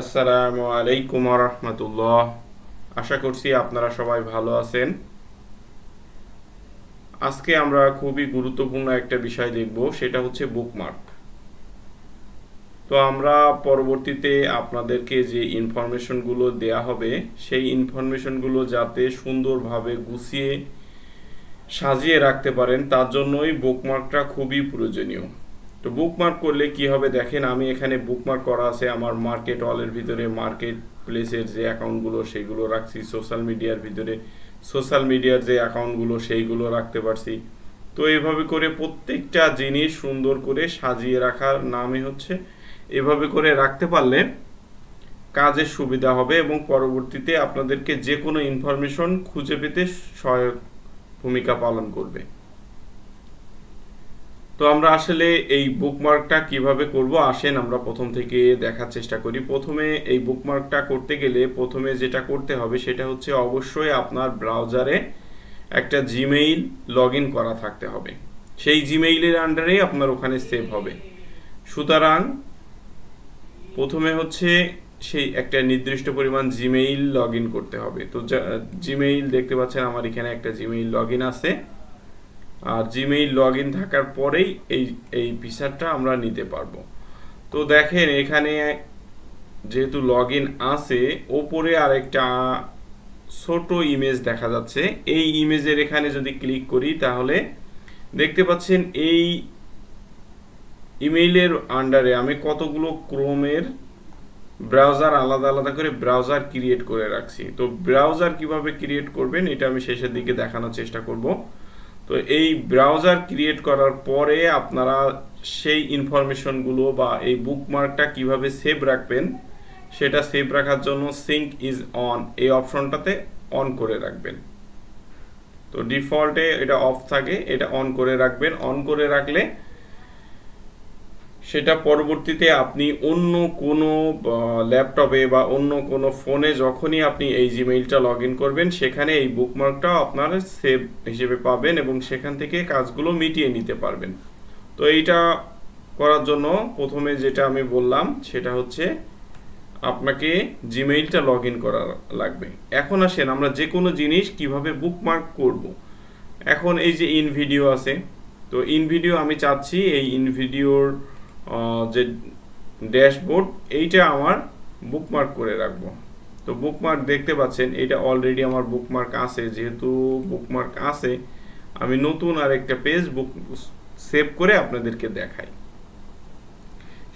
আসসালামু আলাইকুম ওয়া রাহমাতুল্লাহ। আশা করছি আপনারা সবাই ভালো আছেন। আজকে আমরা খুবই গুরুত্বপূর্ণ একটা বিষয় দেখব, সেটা হচ্ছে বুকমার্ক। তো আমরা পরবর্তীতে আপনাদেরকে যে ইনফরমেশনগুলো দেয়া হবে সেই ইনফরমেশনগুলো যাতে সুন্দরভাবে গুছিয়ে সাজিয়ে রাখতে পারেন তার জন্যই বুকমার্কটা খুবই প্রয়োজনীয়। তো বুকমার্ক করলে কি হবে দেখেন, আমি এখানে বুকমার্ক করা আছে আমার মার্কেট অলের ভিতরে, মার্কেট প্লেসের যে অ্যাকাউন্টগুলো সেইগুলো রাখছি, সোশ্যাল মিডিয়ার ভিতরে সোশ্যাল মিডিয়ার যে অ্যাকাউন্টগুলো সেইগুলো রাখতে পারছি। তো এইভাবে করে প্রত্যেকটা জিনিস সুন্দর করে সাজিয়ে রাখার নামই হচ্ছে, এভাবে করে রাখতে পারলে কাজের সুবিধা হবে এবং পরবর্তীতে আপনাদেরকে যে কোনো ইনফরমেশন খুঁজে পেতে সহায়ক ভূমিকা পালন করবে। তো আমরা আসলে এই বুকমার্কটা কিভাবে করব আসেন আমরা প্রথম থেকে দেখার চেষ্টা করি। প্রথমে এই বুকমার্কটা করতে গেলে প্রথমে যেটা করতে হবে সেটা হচ্ছে অবশ্যই আপনার ব্রাউজারে একটা জিমেইল লগ ইন করা থাকতে হবে। সেই জিমেইলের আন্ডারেই আপনার ওখানে সেভ হবে। সুতরাং প্রথমে হচ্ছে সেই একটা নির্দিষ্ট পরিমাণ জিমেইল লগ ইন করতে হবে। তো জিমেইল দেখতে পাচ্ছেন আমার এখানে একটা জিমেইল লগ ইন আছে, আর জিমেইল লগ ইন থাকার পরেই এই ফিচারটা আমরা নিতে পারবো। তো দেখেন এখানে যেহেতু লগ ইন আছে, ওপরে আরেকটা ছোট ইমেজ দেখা যাচ্ছে। এই ইমেজের এখানে যদি ক্লিক করি তাহলে দেখতে পাচ্ছেন এই ইমেইলের আন্ডারে আমি কতগুলো ক্রোমের ব্রাউজার আলাদা আলাদা করে ব্রাউজার ক্রিয়েট করে রাখছি। তো ব্রাউজার কিভাবে ক্রিয়েট করবেন এটা আমি শেষের দিকে দেখানোর চেষ্টা করব। তো এই ব্রাউজার ক্রিয়েট করার পরে আপনারা সেই ইনফরমেশনগুলো বা এই বুকমার্কটা কিভাবে সেভ রাখবেন সেটা সেভ রাখার জন্য সিঙ্ক ইজ অন এই অপশনটাতে অন করে রাখবেন। তো ডিফল্টে এটা অফ থাকে, এটা অন করে রাখবেন। অন করে রাখলে সেটা পরবর্তীতে আপনি অন্য কোনো ল্যাপটপে বা অন্য কোনো ফোনে যখনই আপনি এই জিমেইলটা লগ ইন করবেন সেখানে এই বুকমার্কটা আপনার সেভ হিসেবে পাবেন এবং সেখান থেকে কাজগুলো মিটিয়ে নিতে পারবেন। তো এইটা করার জন্য প্রথমে যেটা আমি বললাম সেটা হচ্ছে আপনাকে জিমেইলটা লগ ইন করা লাগবে। এখন আসেন আমরা যে কোনো জিনিস কিভাবে বুকমার্ক করব। এখন এই যে ইন ভিডিও আছে, তো ইন ভিডিও আমি চাচ্ছি এই ইন ভিডিওর যে ড্যাশবোর্ড এইটা আমার বুকমার্ক করে রাখবো। তো বুকমার্ক দেখতে পাচ্ছেন এটা অলরেডি আমার বুকমার্ক আছে। যেহেতু বুকমার্ক আছে আমি নতুন আরেকটা পেজ বুক সেভ করে আপনাদেরকে দেখাই।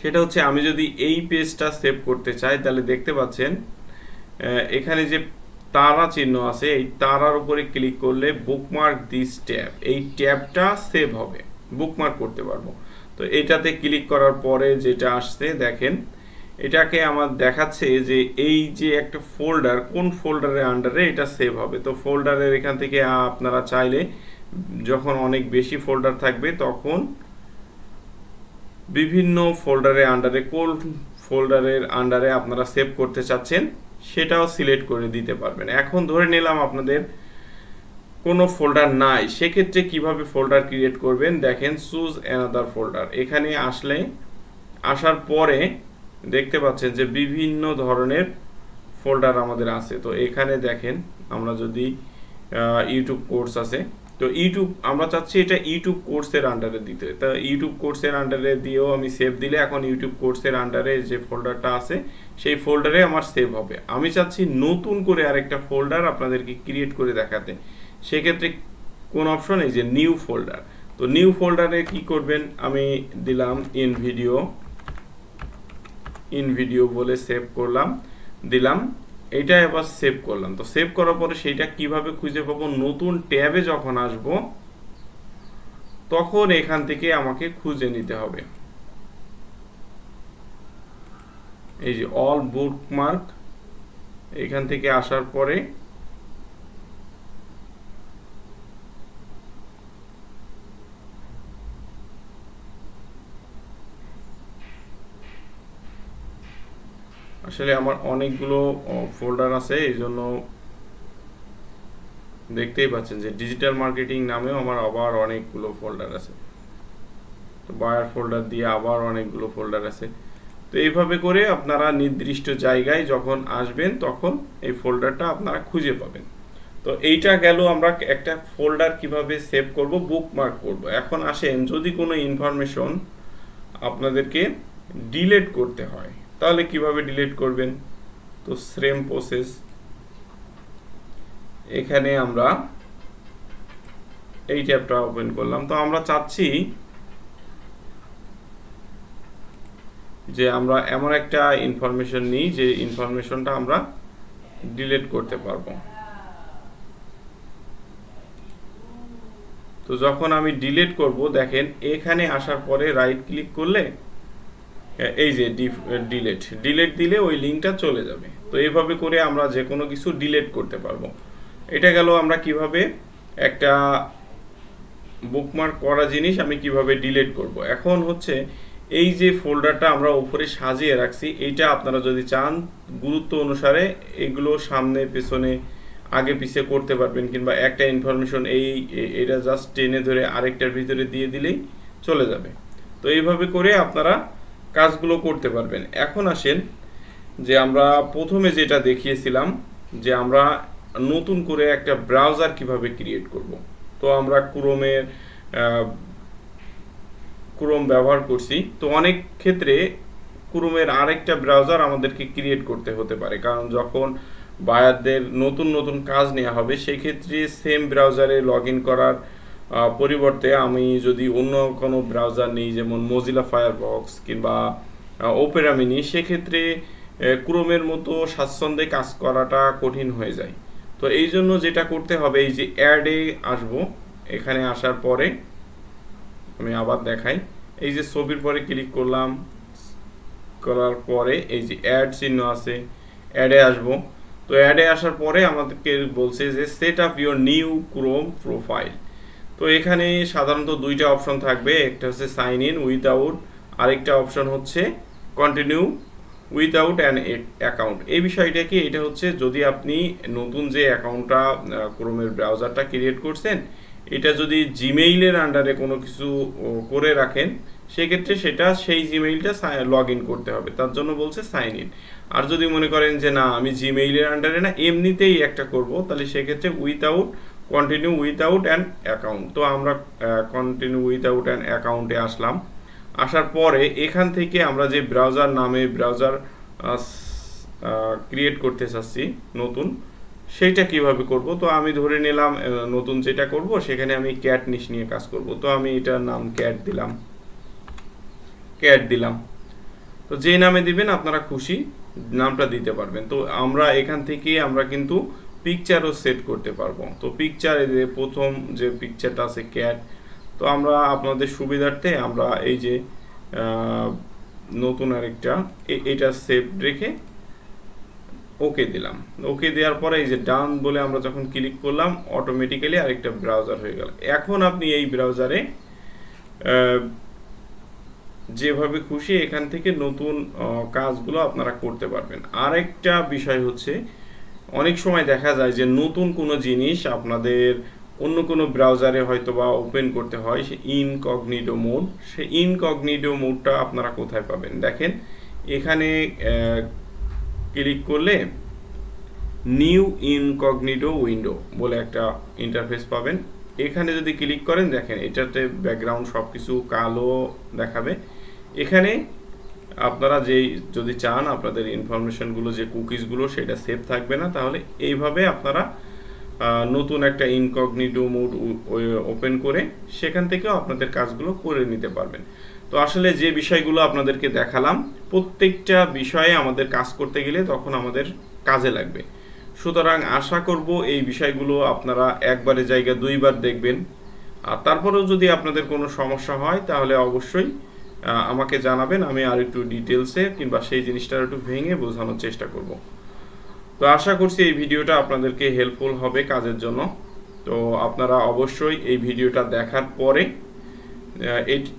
সেটা হচ্ছে আমি যদি এই পেজটা সেভ করতে চাই তাহলে দেখতে পাচ্ছেন এখানে যে তারা চিহ্ন আছে, এই তারার উপরে ক্লিক করলে বুকমার্ক দিস ট্যাব, এই ট্যাবটা সেভ হবে, বুকমার্ক করতে পারবো। তো এটাতে ক্লিক করার পরে যেটা আসছে দেখেন, এটাকে আমার দেখাচ্ছে যে এই যে একটা ফোল্ডার, কোন ফোল্ডারের আন্ডারে এটা সেভ হবে। তো ফোল্ডারের এখান থেকে আপনারা চাইলে যখন অনেক বেশি ফোল্ডার থাকবে তখন বিভিন্ন ফোল্ডারের আন্ডারে কোন ফোল্ডারের আন্ডারে আপনারা সেভ করতে চাচ্ছেন সেটাও সিলেক্ট করে দিতে পারবেন। এখন ধরে নিলাম আপনাদের কোনো ফোল্ডার নাই, সেক্ষেত্রে কিভাবে ফোল্ডার ক্রিয়েট করবেন দেখেন, চুজ অ্যানাদার ফোল্ডার। এখানে আসার পরে দেখতে পাচ্ছেন যে বিভিন্ন ধরনের ফোল্ডার আমাদের আছে। তো এখানে দেখেন আমরা যদি ইউটিউব কোর্স আছে, তো ইউটিউব আমরা চাচ্ছি এটা ইউটিউব কোর্সের আন্ডারে দিতে। তা ইউটিউব কোর্সের আন্ডারে দিয়েও আমি সেভ দিলে এখন ইউটিউব কোর্সের আন্ডারে যে ফোল্ডারটা আছে সেই ফোল্ডারে আমার সেভ হবে। আমি চাচ্ছি নতুন করে আরেকটা ফোল্ডার আপনাদেরকে ক্রিয়েট করে দেখাতে, সেক্ষেত্রে কোন অপশন, এই যে নিউ ফোল্ডার। তো নিউ ফোল্ডারে কি করবেন, আমি দিলাম ইন ভিডিও বলে সেভ করলাম, দিলাম এইটা, এবার সেভ করলাম। তো সেভ করার পরে সেইটা কিভাবে খুঁজে পাবো, নতুন ট্যাবে যখন আসব তখন এখান থেকে আমাকে খুঁজে নিতে হবে। এই যে অল বুকমার্ক, এখান থেকে আসার পরে আসলে আমার অনেকগুলো ফোল্ডার আছে, এই জন্য দেখতেই পাচ্ছেন যে ডিজিটাল মার্কেটিং নামেও আমার আবার অনেকগুলো ফোল্ডার আছে। তো বায়ার ফোল্ডার দিয়ে আবার অনেকগুলো ফোল্ডার আছে। তো এইভাবে করে আপনারা নির্দিষ্ট জায়গায় যখন আসবেন তখন এই ফোল্ডারটা আপনারা খুঁজে পাবেন। তো এইটা গেল আমরা একটা ফোল্ডার কিভাবে সেভ করব, বুকমার্ক করব। এখন আসেন যদি কোনো ইনফরমেশন আপনাদেরকে ডিলিট করতে হয় তাহলে কিভাবে ডিলিট করবেন। তো সেম প্রসেস, এখানে আমরা এই ট্যাবটা ওপেন করলাম। তো আমরা চাচ্ছি যে আমরা এমন একটা ইনফরমেশন নিই যে ইনফরমেশনটা আমরা ডিলিট করতে পারবো। তো যখন আমি ডিলিট করব দেখেন এখানে আসার পরে রাইট ক্লিক করলে এই যে ডিলিট দিলে ওই লিঙ্কটা চলে যাবে। তো এইভাবে করে আমরা যে কোনো কিছু ডিলিট করতে পারবো। এটা গেল আমরা কিভাবে একটা বুকমার্ক করা জিনিস আমি কিভাবে ডিলিট করব। এখন হচ্ছে এই যে ফোল্ডারটা আমরা উপরে সাজিয়ে রাখছি, এইটা আপনারা যদি চান গুরুত্ব অনুসারে এগুলো সামনে পেছনে আগে পিছিয়ে করতে পারবেন, কিংবা একটা ইনফরমেশন এটা জাস্ট টেনে ধরে আরেকটার ভিতরে দিয়ে দিলেই চলে যাবে। তো এইভাবে করে আপনারা কাজগুলো করতে পারবেন। এখন আসেন যে আমরা প্রথমে যেটা দেখিয়েছিলাম যে আমরা নতুন করে একটা ব্রাউজার কিভাবে ক্রিয়েট করব। তো আমরা ক্রোম ব্যবহার করছি। তো অনেক ক্ষেত্রে ক্রোমের আরেকটা ব্রাউজার আমাদেরকে ক্রিয়েট করতে হতে পারে, কারণ যখন বায়ারদের নতুন নতুন কাজ নেওয়া হবে সেই ক্ষেত্রে সেম ব্রাউজারে লগ ইন করার পরিবর্তে আমি যদি অন্য কোনো ব্রাউজার নিই, যেমন মোজিলা ফায়ারবক্স কিংবা ওপেরা মিনি, সেক্ষেত্রে ক্রোমের মতো স্বাচ্ছন্দ্যে কাজ করাটা কঠিন হয়ে যায়। তো এই জন্য যেটা করতে হবে, এই যে অ্যাডে আসবো, এখানে আসার পরে আমি আবার দেখাই, এই যে ছবির পরে ক্লিক করলাম, করার পরে এই যে অ্যাড চিহ্ন আছে, অ্যাডে আসবো। তো অ্যাডে আসার পরে আমাদেরকে বলছে যে set up your new Chrome profile. তো এখানে সাধারণত দুইটা অপশন থাকবে, একটা হচ্ছে সাইন ইন উইথআউট, আরেকটা অপশন হচ্ছে কন্টিনিউ উইথআউট অ্যান অ্যাকাউন্ট। এই বিষয়টা কি, এটা হচ্ছে যদি আপনি নতুন যে অ্যাকাউন্টটা ক্রোমের ব্রাউজারটা ক্রিয়েট করছেন এটা যদি জিমেইলের আন্ডারে কোনো কিছু করে রাখেন, সেক্ষেত্রে সেটা সেই জিমেইলটা লগ ইন করতে হবে, তার জন্য বলছে সাইন ইন। আর যদি মনে করেন যে না আমি জিমেইলের আন্ডারে না এমনিতেই একটা করব, তাহলে সেক্ষেত্রে কন্টিনিউ উইথআউট অ্যান অ্যাকাউন্ট। তো আমরা কন্টিনিউ উইথআউট অ্যান অ্যাকাউন্টে আসলাম। আসার পরে এখান থেকে আমরা যে ব্রাউজার নামে ব্রাউজার ক্রিয়েট করতে চাচ্ছি নতুন, সেইটা কিভাবে করব। তো আমি ধরে নিলাম নতুন যেটা করব সেখানে আমি ক্যাট নিশ নিয়ে কাজ করব। তো আমি এটার নাম ক্যাট দিলাম। তো যে নামে দিবেন আপনারা খুশি নামটা দিতে পারবেন। তো আমরা এখান থেকে আমরা কিন্তু পিকচারও সেট করতে পারবো। তো পিকচারে যে প্রথম যে পিকচারটা আছে ক্যাট, তো আমরা আপনাদের সুবিধার্থে আমরা এই যে নতুন আরেকটা এটা সেভ রেখে ওকে দিলাম। ওকে দেওয়ার পরে এই যে ডান বলে আমরা যখন ক্লিক করলাম অটোমেটিক্যালি আরেকটা ব্রাউজার হয়ে গেল। এখন আপনি এই ব্রাউজারে যেভাবে খুশি এখান থেকে নতুন কাজগুলো আপনারা করতে পারবেন। আরেকটা বিষয় হচ্ছে অনেক সময় দেখা যায় যে নতুন কোনো জিনিস আপনাদের অন্য কোনো ব্রাউজারে হয়তো বা ওপেন করতে হয়, সে ইনকগনিটো মোড। সে ইনকগনিটো মোডটা আপনারা কোথায় পাবেন দেখেন, এখানে ক্লিক করলে নিউ ইনকগনিটো উইন্ডো বলে একটা ইন্টারফেস পাবেন। এখানে যদি ক্লিক করেন দেখেন এটাতে ব্যাকগ্রাউন্ড সব কিছু কালো দেখাবে। এখানে আপনারা যদি চান আপনাদের ইনফরমেশনগুলো যে কুকিজগুলো সেটা সেভ থাকবে না, তাহলে এইভাবে আপনারা নতুন একটা ইনকগনিটো মোড ওপেন করে সেখান থেকেও আপনাদের কাজগুলো করে নিতে পারবেন। তো আসলে যে বিষয়গুলো আপনাদেরকে দেখালাম প্রত্যেকটা বিষয়ে আমাদের কাজ করতে গেলে তখন আমাদের কাজে লাগবে। সুতরাং আশা করব এই বিষয়গুলো আপনারা একবারে জায়গা দুইবার দেখবেন। আর তারপরেও যদি আপনাদের কোনো সমস্যা হয় তাহলে অবশ্যই আমাকে জানাবেন, আমি আর একটু ডিটেলসে কিংবা সেই জিনিসটা একটু ভেঙে বোঝানোর চেষ্টা করব। তো আশা করছি এই ভিডিওটা আপনাদেরকে হেল্পফুল হবে কাজের জন্য। তো আপনারা অবশ্যই এই ভিডিওটা দেখার পরে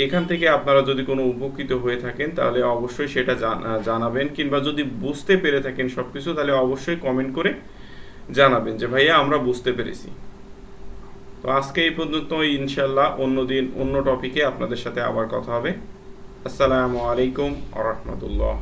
এখান থেকে আপনারা যদি কোনো উপকৃত হয়ে থাকেন তাহলে অবশ্যই সেটা জানাবেন, কিংবা যদি বুঝতে পেরে থাকেন সব কিছু তাহলে অবশ্যই কমেন্ট করে জানাবেন যে ভাইয়া আমরা বুঝতে পেরেছি। তো আজকে এই পর্যন্ত, ইনশাল্লাহ অন্য দিন অন্য টপিকে আপনাদের সাথে আবার কথা হবে। আসসালামু আলাইকুম ওয়া রাহমাতুল্লাহ।